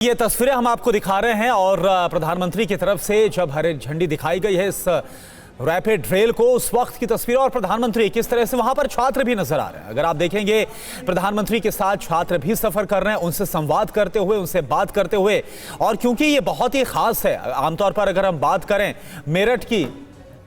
ये तस्वीरें हम आपको दिखा रहे हैं और प्रधानमंत्री की तरफ से जब हरी झंडी दिखाई गई है इस रैपिड रेल को, उस वक्त की तस्वीर और प्रधानमंत्री किस तरह से वहां पर छात्र भी नजर आ रहे हैं। अगर आप देखेंगे प्रधानमंत्री के साथ छात्र भी सफर कर रहे हैं, उनसे संवाद करते हुए, उनसे बात करते हुए। और क्योंकि ये बहुत ही खास है, आमतौर पर अगर हम बात करें मेरठ की,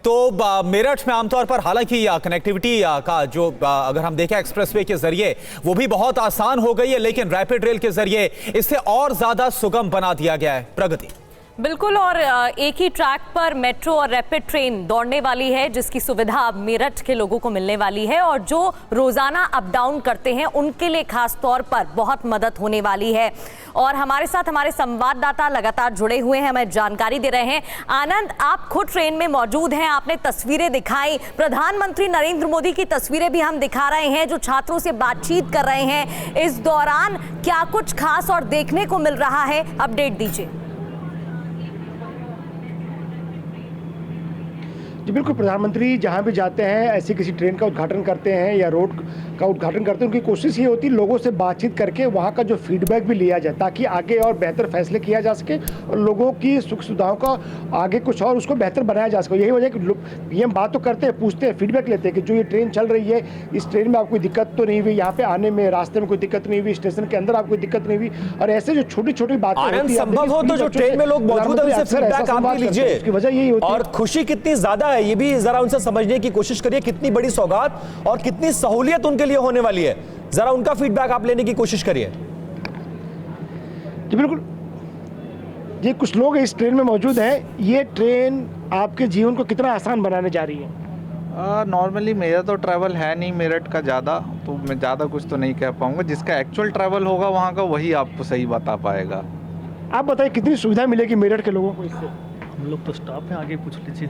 तो मेरठ में आमतौर पर हालांकि कनेक्टिविटी का जो अगर हम देखें एक्सप्रेसवे के जरिए वो भी बहुत आसान हो गई है, लेकिन रैपिड रेल के जरिए इसे और ज्यादा सुगम बना दिया गया है। प्रगति बिल्कुल, और एक ही ट्रैक पर मेट्रो और रैपिड ट्रेन दौड़ने वाली है, जिसकी सुविधा अब मेरठ के लोगों को मिलने वाली है और जो रोजाना अप डाउन करते हैं उनके लिए खास तौर पर बहुत मदद होने वाली है। और हमारे साथ हमारे संवाददाता लगातार जुड़े हुए हैं, हमें जानकारी दे रहे हैं। आनंद, आप खुद ट्रेन में मौजूद हैं, आपने तस्वीरें दिखाई, प्रधानमंत्री नरेंद्र मोदी की तस्वीरें भी हम दिखा रहे हैं जो छात्रों से बातचीत कर रहे हैं। इस दौरान क्या कुछ खास और देखने को मिल रहा है, अपडेट दीजिए। जी बिल्कुल, प्रधानमंत्री जहाँ भी जाते हैं ऐसी किसी ट्रेन का उद्घाटन करते हैं या रोड का उद्घाटन करते हैं, उनकी कोशिश ये होती है लोगों से बातचीत करके वहाँ का जो फीडबैक भी लिया जाए ताकि आगे और बेहतर फैसले किया जा सके और लोगों की सुख सुविधाओं का आगे कुछ और उसको बेहतर बनाया जा सके। यही वजह है कि पीएम बात तो करते हैं, पूछते हैं, फीडबैक लेते हैं कि जो ये ट्रेन चल रही है, इस ट्रेन में आपको कोई दिक्कत तो नहीं हुई, यहाँ पे आने में रास्ते में कोई दिक्कत नहीं हुई, स्टेशन के अंदर आपको कोई दिक्कत नहीं हुई। और ऐसे जो छोटी छोटी बातें संभव हो तो जो ट्रेन में लोग मौजूद है उनसे फीडबैक आप भी लीजिए, उसकी वजह यही होती है। और खुशी कितनी ज्यादा है ये भी जरा उनसे समझने की कोशिश करिए, कितनी बड़ी सौगात और कितनी सहूलियत उनके लिए होने वाली है। जरा उनका फीडबैक आप लेने की कोशिश करिए। जी बिल्कुल, ये कुछ लोग इस ट्रेन में मौजूद हैं। ये ट्रेन आपके जीवन को कितना आसान बनाने जा रही है? नॉर्मली मेरा तो ट्रैवल है नहीं मेरठ का ज़्यादा, तो मैं ज़्यादा कुछ तो नहीं कह पाऊँगा। जिसका एक्चुअल ट्रैवल होगा वहाँ का वही आपको सही बता पाएगा। आप बताइए कितनी सुविधा मिलेगी मेरठ के लोगों को इससे? हम लोग तो स्टाफ हैं, आगे पूछ लीजिए।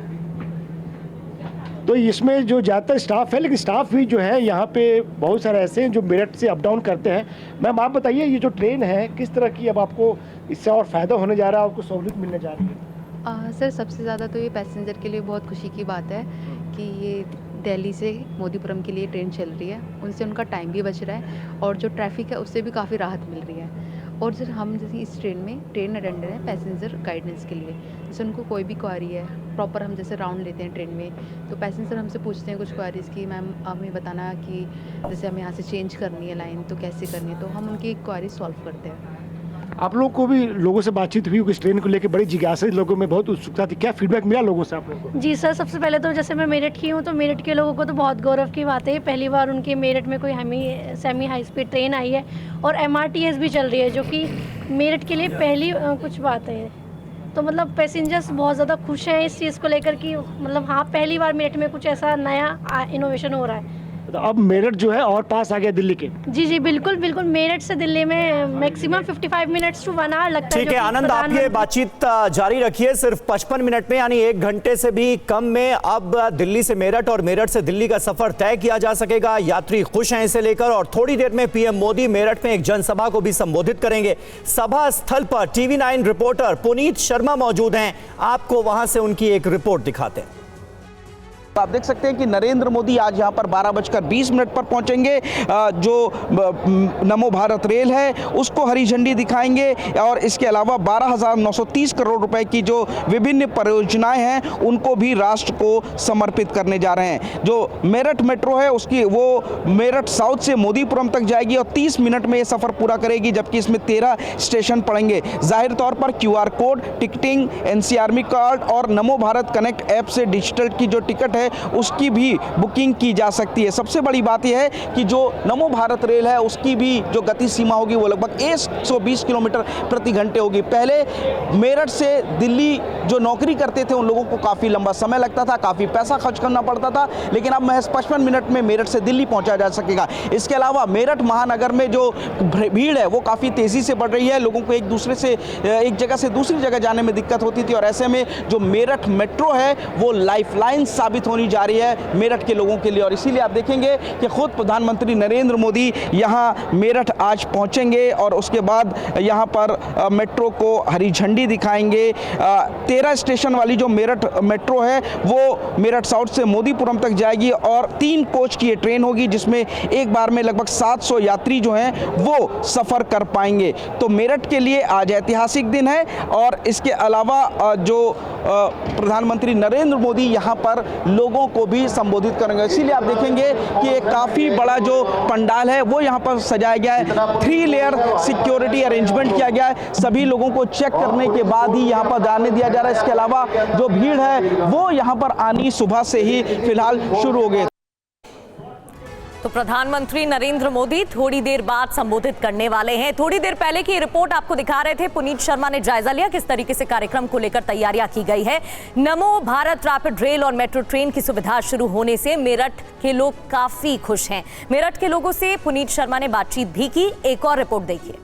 तो इसमें जो ज़्यादातर स्टाफ है, लेकिन स्टाफ भी जो है यहाँ पे बहुत सारे ऐसे हैं जो मेरठ से अप डाउन करते हैं। मैम आप बताइए ये जो ट्रेन है किस तरह की अब आपको इससे और फ़ायदा होने जा रहा है, आपको सहूलियत मिलने जा रही है? सर, सबसे ज़्यादा तो ये पैसेंजर के लिए बहुत खुशी की बात है कि ये दिल्ली से मोदीपुरम के लिए ट्रेन चल रही है, उनसे उनका टाइम भी बच रहा है और जो ट्रैफिक है उससे भी काफ़ी राहत मिल रही है। और जैसे हम जैसे इस ट्रेन में ट्रेन अटेंडर हैं पैसेंजर गाइडेंस के लिए, जैसे उनको कोई भी क्वारी है प्रॉपर हम जैसे राउंड लेते हैं ट्रेन में, तो पैसेंजर हमसे पूछते हैं कुछ क्वारीज़ की, मैम हमें बताना कि जैसे हमें यहाँ से चेंज करनी है लाइन तो कैसे करनी है, तो हम उनकी क्वारी सॉल्व करते हैं। आप लोग को भी लोगों से बातचीत हुई, इस ट्रेन को लेकर बड़ी जिज्ञासा लोगों में बहुत उत्सुकता थी, क्या फीडबैक मिला लोगों से आप लोगों को? जी सर, सबसे पहले तो जैसे मैं मेरठ की हूँ तो मेरठ के लोगों को तो बहुत गौरव की बात है, पहली बार उनके मेरठ में कोई सेमी हाई स्पीड ट्रेन आई है और MRTS भी चल रही है, जो कि मेरठ के लिए पहली कुछ बात है। तो मतलब पैसेंजर्स बहुत ज़्यादा खुश हैं इस चीज़ को लेकर कि मतलब हाँ, पहली बार मेरठ में कुछ ऐसा नया इनोवेशन हो रहा है। तो अब मेरठ जो है और पास आ गया दिल्ली के। जी बिल्कुल बिल्कुल, मेरठ से दिल्ली में मैक्सिमम 55 मिनट्स टू 1 आवर लगता है। ठीक है आनंद, आप ये बातचीत जारी रखिए। सिर्फ 55 मिनट में यानी 1 घंटे से भी कम में अब दिल्ली से मेरठ और मेरठ से दिल्ली का सफर तय किया जा सकेगा। यात्री खुश हैं इसे लेकर और थोड़ी देर में पीएम मोदी मेरठ में एक जनसभा को भी संबोधित करेंगे। सभा स्थल पर TV9 रिपोर्टर पुनीत शर्मा मौजूद हैं, आपको वहां से उनकी एक रिपोर्ट दिखाते हैं। आप देख सकते हैं कि नरेंद्र मोदी आज यहां पर 12:20 पर पहुंचेंगे। जो नमो भारत रेल है उसको हरी झंडी दिखाएंगे और इसके अलावा 12,930 करोड़ रुपए की जो विभिन्न परियोजनाएं हैं उनको भी राष्ट्र को समर्पित करने जा रहे हैं। जो मेरठ मेट्रो है उसकी वो मेरठ साउथ से मोदीपुरम तक जाएगी और 30 मिनट में ये सफ़र पूरा करेगी, जबकि इसमें 13 स्टेशन पड़ेंगे। जाहिर तौर पर QR code, ticketing, NCRB card और नमो भारत कनेक्ट ऐप से डिजिटल की जो टिकट है उसकी भी बुकिंग की जा सकती है। सबसे बड़ी बात यह है कि जो नमो भारत रेल है उसकी भी जो गति सीमा होगी वो लगभग 120 किलोमीटर प्रति घंटे होगी। पहले मेरठ से दिल्ली जो नौकरी करते थे उन लोगों को काफ़ी लंबा समय लगता था, काफ़ी पैसा खर्च करना पड़ता था, लेकिन अब महज 55 मिनट में मेरठ से दिल्ली पहुंचा जा सकेगा। इसके अलावा मेरठ महानगर में जो भीड़ है वो काफ़ी तेज़ी से बढ़ रही है, लोगों को एक दूसरे से एक जगह से दूसरी जगह जाने में दिक्कत होती थी और ऐसे में जो मेरठ मेट्रो है वो लाइफलाइन साबित होनी जा रही है मेरठ के लोगों के लिए। और इसीलिए आप देखेंगे कि खुद प्रधानमंत्री नरेंद्र मोदी यहाँ मेरठ आज पहुँचेंगे और उसके बाद यहाँ पर मेट्रो को हरी झंडी दिखाएंगे। 13 स्टेशन वाली जो मेरठ मेट्रो है वो मेरठ साउथ से मोदीपुरम तक जाएगी और 3 कोच की ये ट्रेन होगी, जिसमें एक बार में लगभग 700 यात्री जो हैं वो सफ़र कर पाएंगे। तो मेरठ के लिए आज ऐतिहासिक दिन है और इसके अलावा जो प्रधानमंत्री नरेंद्र मोदी यहाँ पर लोगों को भी संबोधित करेंगे। इसीलिए आप देखेंगे कि एक काफ़ी बड़ा जो पंडाल है वो यहाँ पर सजाया गया है। 3 लेयर सिक्योरिटी अरेंजमेंट किया गया है। सभी लोगों को चेक करने के बाद ही यहाँ पर जाने दिया जा रहा है। इसके अलावा जो भीड़ है वो यहाँ पर आनी सुबह से ही फिलहाल शुरू हो गई। तो प्रधानमंत्री नरेंद्र मोदी थोड़ी देर बाद संबोधित करने वाले हैं। थोड़ी देर पहले की रिपोर्ट आपको दिखा रहे थे, पुनीत शर्मा ने जायजा लिया किस तरीके से कार्यक्रम को लेकर तैयारियां की गई है। नमो भारत रैपिड रेल और मेट्रो ट्रेन की सुविधा शुरू होने से मेरठ के लोग काफी खुश हैं। मेरठ के लोगों से पुनीत शर्मा ने बातचीत भी की। एक और रिपोर्ट देखिए।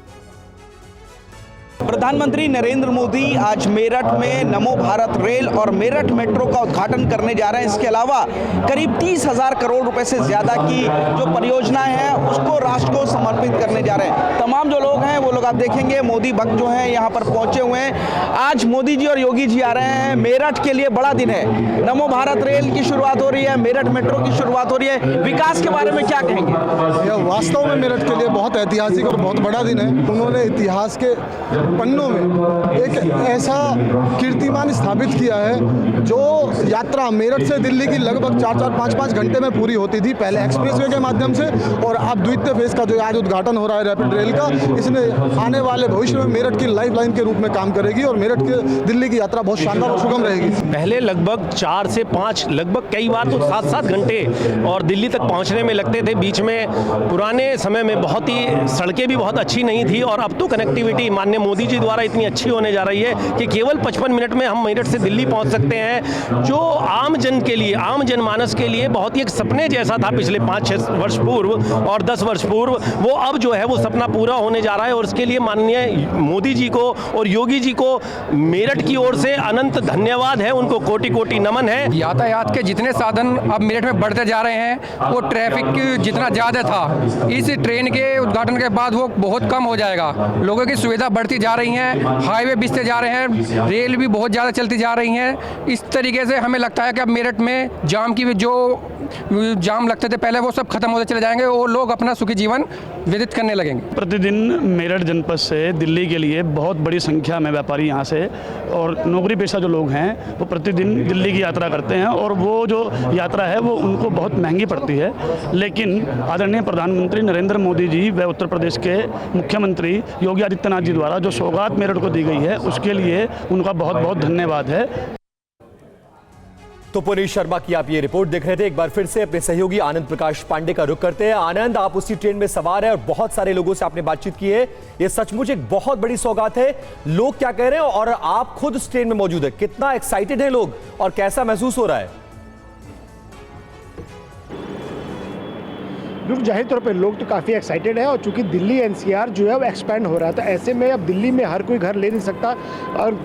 प्रधानमंत्री नरेंद्र मोदी आज मेरठ में नमो भारत रेल और मेरठ मेट्रो का उद्घाटन करने जा रहे हैं। इसके अलावा करीब 30,000 करोड़ रुपए से ज्यादा की जो परियोजनाएं हैं उसको राष्ट्र को समर्पित करने जा रहे हैं। तमाम जो लोग हैं वो लोग आप देखेंगे मोदी भक्त जो हैं यहाँ पर पहुंचे हुए हैं। आज मोदी जी और योगी जी आ रहे हैं। मेरठ के लिए बड़ा दिन है। नमो भारत रेल की शुरुआत हो रही है, मेरठ मेट्रो की शुरुआत हो रही है। विकास के बारे में क्या कहेंगे? यह वास्तव में मेरठ के लिए बहुत ऐतिहासिक और बहुत बड़ा दिन है। उन्होंने इतिहास के पन्नों में एक ऐसा कीर्तिमान स्थापित किया है जो यात्रा मेरठ से दिल्ली की लगभग 4-4, 5-5 घंटे में पूरी होती थी, पहले एक्सप्रेसवे के माध्यम से, और अब द्वितीय फेज का जो आज उद्घाटन हो रहा है रैपिड रेल का, इसमें आने वाले भविष्य में मेरठ की लाइफ लाइन के रूप में काम करेगी और मेरठ के दिल्ली की यात्रा बहुत शानदार और सुगम रहेगी। पहले लगभग 4 से 5, लगभग कई बार तो 7-7 घंटे और दिल्ली तक पहुंचने में लगते थे। बीच में पुराने समय में बहुत ही सड़कें भी बहुत अच्छी नहीं थी और अब तो कनेक्टिविटी माननीय मोदी जी द्वारा इतनी अच्छी होने जा रही है कि केवल 55 मिनट में हम मेरठ से दिल्ली पहुंच सकते हैं, जो आम जन के लिए, आम जनमानस के लिए बहुत ही एक सपने जैसा था पिछले 5-6 वर्ष पूर्व और 10 वर्ष पूर्व, वो अब जो है वो सपना पूरा होने जा रहा है। और इसके लिए माननीय मोदी जी को और योगी जी को मेरठ की ओर से अनंत धन्यवाद है, उनको कोटि-कोटि नमन है। यातायात के जितने साधन अब मेरठ में बढ़ते जा रहे हैं वो ट्रैफिक जितना ज़्यादा था, इस ट्रेन के उद्घाटन के बाद वो बहुत कम हो जाएगा। लोगों की सुविधा बढ़ती जा रही है, हाईवे बिछते जा रहे हैं, रेल भी बहुत ज़्यादा चलती जा रही हैं। इस तरीके से हमें लगता है कि अब मेरठ में जाम की जो जाम लगते थे पहले वो सब खत्म होते चले जाएंगे और लोग अपना सुखी जीवन व्यतीत करने लगेंगे। प्रतिदिन मेरठ जनपद से दिल्ली के लिए बहुत बड़ी संख्या में व्यापारी यहाँ से और नौकरी पेशा जो लोग हैं वो प्रतिदिन दिल्ली की यात्रा करते हैं और वो जो यात्रा है वो उनको बहुत महंगी पड़ती है। लेकिन आदरणीय प्रधानमंत्री नरेंद्र मोदी जी व उत्तर प्रदेश के मुख्यमंत्री योगी आदित्यनाथ जी द्वारा जो सौगात मेरठ को दी गई है उसके लिए उनका बहुत बहुत धन्यवाद है। तो पुनीत शर्मा की आप ये रिपोर्ट देख रहे थे। एक बार फिर से अपने सहयोगी आनंद प्रकाश पांडे का रुख करते हैं। आनंद, आप उसी ट्रेन में सवार है और बहुत सारे लोगों से आपने बातचीत की है। ये सचमुच एक बहुत बड़ी सौगात है। लोग क्या कह रहे हैं और आप खुद उस ट्रेन में मौजूद है, कितना एक्साइटेड है लोग और कैसा महसूस हो रहा है? बिल्कुल, जाहिर तौर पे लोग तो काफ़ी एक्साइटेड है और चूंकि दिल्ली एनसीआर जो है वो एक्सपेंड हो रहा था, ऐसे में अब दिल्ली में हर कोई घर ले नहीं सकता और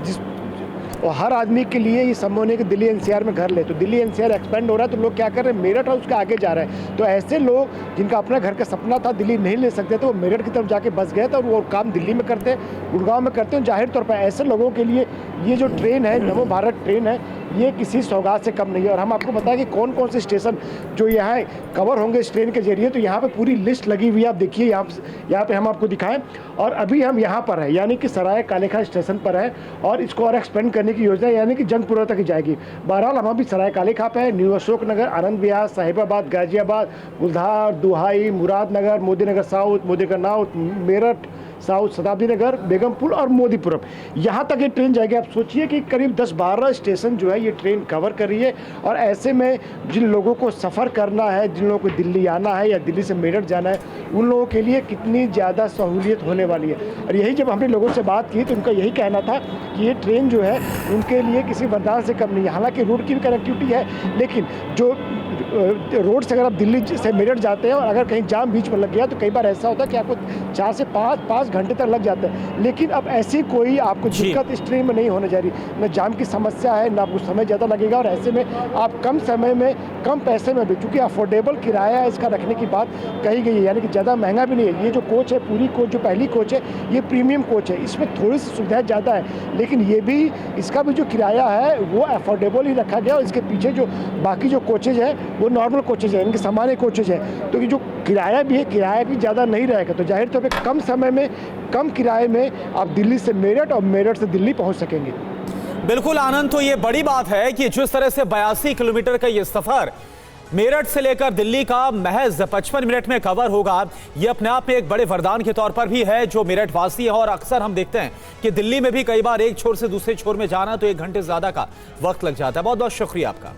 हर आदमी के लिए ये संभव नहीं कि दिल्ली एनसीआर में घर ले। तो दिल्ली एनसीआर एक्सपेंड हो रहा है तो लोग क्या कर रहे हैं, मेरठ और उसके आगे जा रहे हैं। तो ऐसे लोग जिनका अपना घर का सपना था, दिल्ली नहीं ले सकते थे, वो मेरठ की तरफ जाके बस गए थे और वो काम दिल्ली में करते हैं, गुड़गांव में करते हैं। जाहिर तौर पर ऐसे लोगों के लिए ये जो ट्रेन है, नमो भारत ट्रेन है, ये किसी सौगात से कम नहीं है। और हम आपको बताएं कि कौन कौन से स्टेशन जो यहाँ कवर होंगे इस ट्रेन के जरिए, तो यहाँ पे पूरी लिस्ट लगी हुई है। आप देखिए यहाँ पे हम आपको दिखाएं। और अभी हम यहाँ पर है, यानी कि सराय कालेखा स्टेशन पर है और इसको और एक्सपेंड करने की योजना है, यानी कि जंगपुरा तक जाएगी। बहरहाल हम अभी सराय कालेखा पे है। न्यू अशोक नगर, आनंद विहार, साहिबाबाद, गाजियाबाद, गुलधार, दुहाई, Muradnagar, Modinagar south, Modinagar north, Meerut south, शताब्दी नगर, बेगमपुर और मोदीपुरम, यहाँ तक ये ट्रेन जाएगी। आप सोचिए कि करीब 10-12 स्टेशन जो है ये ट्रेन कवर कर रही है। और ऐसे में जिन लोगों को सफ़र करना है, जिन लोगों को दिल्ली आना है या दिल्ली से मेरठ जाना है, उन लोगों के लिए कितनी ज़्यादा सहूलियत होने वाली है। और यही जब हमने लोगों से बात की तो उनका यही कहना था कि ये ट्रेन जो है उनके लिए किसी वरदान से कम नहीं है। हालांकि रोड की भी कनेक्टिविटी है, लेकिन जो रोड से अगर आप दिल्ली से मेरठ जाते हैं और अगर कहीं जाम बीच में लग गया तो कई बार ऐसा होता है कि आपको 4 से 5 घंटे तक लग जाता है। लेकिन अब ऐसी कोई आपको दिक्कत इस ट्रेन में नहीं होने जा रही, न जाम की समस्या है, न आपको समय ज़्यादा लगेगा और ऐसे में आप कम समय में कम पैसे में भी, चूँकि अफोर्डेबल किराया है इसका रखने की बात कही गई है, यानी कि ज़्यादा महंगा भी नहीं है। ये जो कोच है, पूरी कोच जो पहली कोच है, ये प्रीमियम कोच है, इसमें थोड़ी सी सुविधाएं ज़्यादा है, लेकिन ये भी इसका भी जो किराया है वो अफोर्डेबल ही रखा गया और इसके पीछे जो बाकी जो कोचेज हैं वो नॉर्मल कोचेज हैं, इनके सामान्य कोचेज हैं। तो ये जो किराया भी है, किराया भी ज़्यादा नहीं रहेगा, तो जाहिर तौर पे कम समय में कम किराए में आप दिल्ली से मेरठ और मेरठ से दिल्ली पहुंच सकेंगे। बिल्कुल आनंद, तो ये बड़ी बात है कि जिस तरह से 82 किलोमीटर का ये सफर मेरठ से लेकर दिल्ली का महज 55 मिनट में कवर होगा, ये अपने आप में एक बड़े वरदान के तौर पर भी है जो मेरठ वासी है। और अक्सर हम देखते हैं कि दिल्ली में भी कई बार एक छोर से दूसरे छोर में जाना तो 1 घंटे ज्यादा का वक्त लग जाता है। बहुत बहुत शुक्रिया आपका।